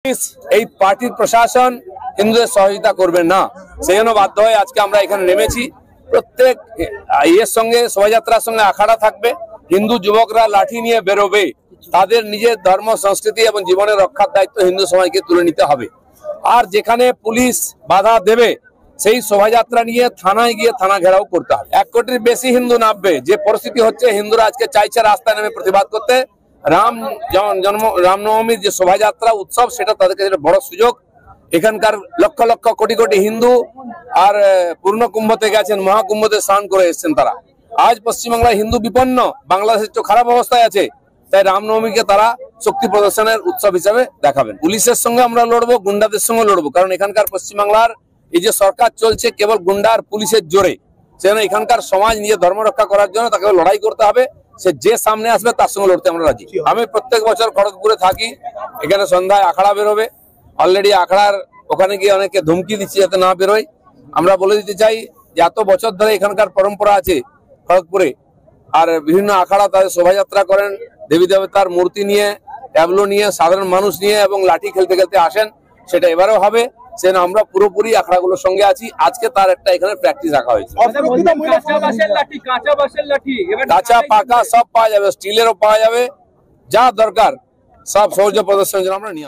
এই পার্টির প্রশাসন হিন্দুদের সহযোগিতা করবেন না, সেই জন্য বাধ্য হয়ে আজকে আমরা এখানে নেমেছি। প্রত্যেক ইয়ের সঙ্গে শোভাযাত্রার সঙ্গে আখাড়া থাকবে, হিন্দু যুবকরা লাঠি নিয়ে বেরোবে, তাদের নিজের ধর্ম সংস্কৃতি এবং জীবনের রক্ষার দায়িত্ব হিন্দু সমাজকে তুলে নিতে হবে। আর যেখানে পুলিশ বাধা দেবে সেই শোভাযাত্রা নিয়ে থানায় গিয়ে থানা ঘেরাও করতে হবে। 1 কোটির বেশি হিন্দু নামবে, যে পরিস্থিতি হচ্ছে হিন্দুরা আজকে চাইছে রাস্তায় নেমে প্রতিবাদ করতে। রামনবমীর যে শোভাযাত্রা উৎসব, সেটা তাদের কাছে বড় সুযোগ। এখানকার লক্ষ লক্ষ কোটি কোটি হিন্দু আর পূর্ণ কুম্ভতে গেছেন, মহাকুম্ভতে স্নান করে এসেছেন তারা। আজ পশ্চিমবাংলায় হিন্দু বিপন্ন, বাংলাদেশের তো খারাপ অবস্থায় আছে, তাই রামনবমীকে তারা শক্তি প্রদর্শনের উৎসব হিসাবে দেখাবেন। পুলিশের সঙ্গে আমরা লড়বো, গুন্ডাদের সঙ্গে লড়বো, কারণ এখানকার পশ্চিমবাংলার এই যে সরকার চলছে কেবল গুন্ডা আর পুলিশের জোরে। সেজন্য এখানকার সমাজ নিজের ধর্ম রক্ষা করার জন্য তাকে লড়াই করতে হবে। সে যে সামনে আসবে তার সঙ্গে লড়তে আমরা রাজি। আমি প্রত্যেক বছর খড়গপুরে থাকি, এখানে সন্ধ্যায় আখড়া বেরোবে। অলরেডি আখড়ার ওখানে গিয়ে অনেকে ধমকি দিচ্ছে যাতে না বেরোয়। আমরা বলে দিতে চাই যে এত বছর ধরে এখানকার পরম্পরা আছে খড়গপুরে, আর বিভিন্ন আখড়া তাদের শোভাযাত্রা করেন, দেবী দেবতার মূর্তি নিয়ে, ট্যাবলো নিয়ে, সাধারণ মানুষ নিয়ে এবং লাঠি খেলতে খেলতে আসেন। সেটা এবারেও হবে, সেজন্য আমরা পুরোপুরি আখড়াগুলোর সঙ্গে আছি। আজকে তার একটা এখানে প্র্যাকটিস রাখা হয়েছে। কাঁচা পাকা সব পাওয়া যাবে, স্টিলেরও পাওয়া যাবে, যা দরকার সব সৌর্য প্রদর্শনের জন্য আমরা নিয়ে আসবো।